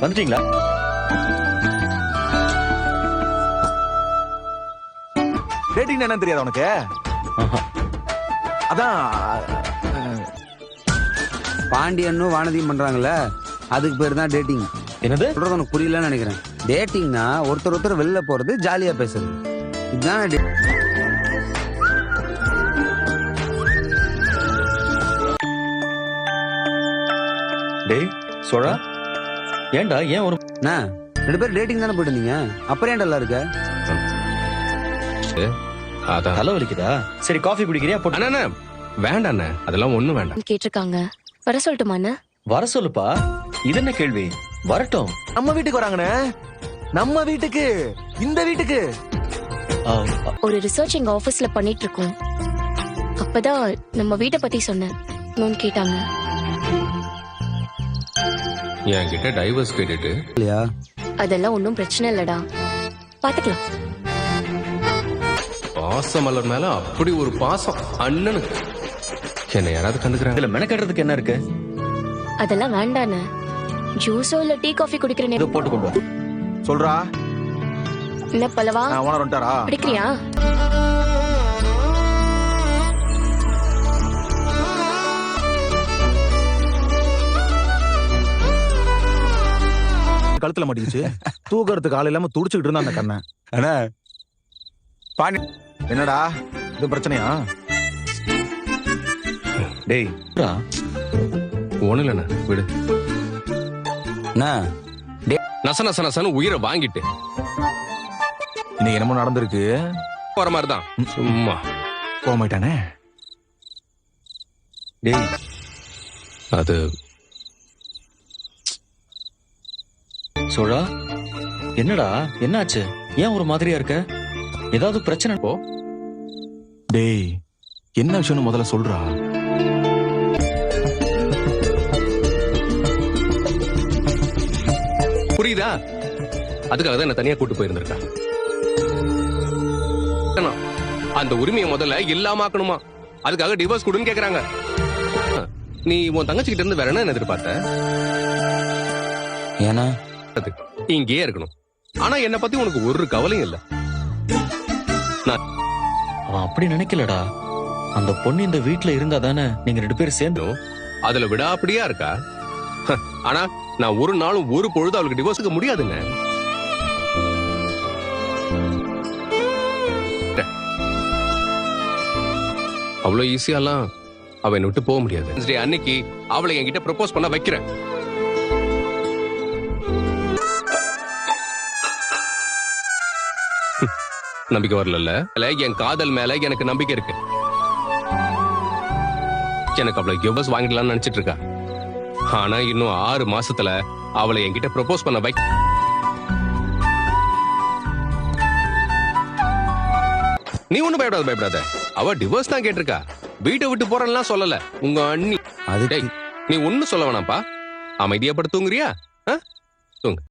வந்துட்டீங்களா? டேட்டிங் என்னன்னு தெரியாது உனக்கு? அதான் பாண்டியனும் வானதியும் பண்றாங்கல்ல, அதுக்கு பேர் தான் டேட்டிங். என்னது சொல்றது உனக்கு புரியலன்னு நினைக்கிறேன். டேட்டிங்னா ஒருத்தர் வெளில போறது, ஜாலியா பேசுறது, இதுதான் டேய் சோழா, ஏன்டா ஏன் ஒரு ரெண்டு பேரும் டேட்டிங் தானே போயிட்டு இருந்தீங்க, அப்புறம் ஏன்டா நல்லா இருக்க? அதான் தலை வலிக்குதா? சரி காஃபி குடிக்கிறியா? போட்டு அண்ணா வேண்டாண்ணே, அதெல்லாம் ஒண்ணும் வேண்டாம். கேட்டிருக்காங்க, வர சொல்லட்டுமா அண்ணா? வர சொல்லுப்பா. இது என்ன கேள்வி? வரட்டும். நம்ம வீட்டுக்கு வராங்கண்ணே. நம்ம வீட்டுக்கு, இந்த வீட்டுக்கு. ஒரு ரிசர்ச் எங்க ஆபீஸ்ல பண்ணிட்டு இருக்கோம். அப்பதான் நம்ம வீட்டை பத்தி சொன்னேன் கேட்டாங்க. என்கிட்ட டைவர்ஸ் கேட்டுட்டு இல்லையா? அதெல்லாம் ஒன்னும் பிரச்சனை இல்லடா, பாத்துக்கலாம். பாசமலர் மேல அப்படி ஒரு பாசம் அண்ணனுக்கு. என்ன யாராவது கண்டுக்கிறாங்க? இதுல மெனக்கட்டுறதுக்கு என்ன இருக்கு? அதெல்லாம் வேண்டானே. ஜூஸோ இல்ல டீ காஃபி குடிக்கிற இதோ நேரம் போட்டு கொண்டு வா. சொல்றா. என்ன பல்லவா, ஓனர் வந்துட்டாரா? படிக்கிறியா? கழுத்துல மாட்டிக்கிச்சு. தூக்கறதுக்கு ஆள் இல்லாம துடிச்சுக்கிட்டு இருந்தா அந்த கண்ணை. அண்ணா பாண்டி, என்னடா இது பிரச்சனையா? டேய் ஒண்ணு இல்லண்ணா, விடு. நச நச நசன்னு உயிரை வாங்கிட்டு இன்னைக்கு என்னமோ நடந்திருக்கு. போற மாதிரிதான். சும்மா போக மாட்டானே. டேய் அது சோழா, என்னடா என்னாச்சு? ஏன் ஒரு மாதிரியா இருக்க? ஏதாவது பிரச்சனை? போ. டேய் என்ன விஷயம்னு முதல்ல சொல்றா. புரியுதா? அதுக்காக தான் என்ன தனியா கூட்டு போயிருந்திருக்கா. அந்த உரிமையை முதல்ல இல்லாமக்கணுமா, அதுக்காக டிவோர்ஸ் கொடுன்னு கேக்குறாங்க. நீ உன் தங்கச்சிக்கிட்ட இருந்து வேற என்ன எதிர்பார்த்த? ஏன்னா இங்கேயே இருக்கணும். ஆனா என்ன பத்தி உனக்கு ஒரு கவலையும் இல்ல. அவன் அப்படி நினைக்கலடா. அந்த பொண்ணு இந்த வீட்டுல இருந்தா தானே நீங்க ரெண்டு பேரும் சேர்ந்து. அதுல விடாப்படியா இருக்கா. ஆனா நான் ஒரு நாளும் ஒரு பொழுது அவளுக்கு டிவோர்ஸுக்கு முடியாதுங்க. அவ்வளவு ஈஸியாலாம் அவன் விட்டு போக முடியாது. அன்னைக்கு அவளை என்கிட்ட ப்ரப்போஸ் பண்ண வைக்கிறேன். நம்பிக்கை வரல. என் காதல் மேல எனக்கு நம்பிக்கை இருக்கு. எனக்கு அவளை டிவோர்ஸ் வாங்கிடலாம்னு நினைச்சிட்டு இருக்கா. ஆனா இன்னும் 6 மாசத்துல அவளை என்கிட்ட ப்ரப்போஸ் பண்ண வை. நீ ஒண்ணும் பயப்படாத. அவ டிவோர்ஸ் தான் கேட்டிருக்கா. வீட்டை விட்டு போறேன்னா சொல்லல. உங்க அண்ணி. நீ ஒண்ணும் சொல்ல வேணாம்ப்பா. அமைதியா படுத்து தூங்குறியா? தூங்கு.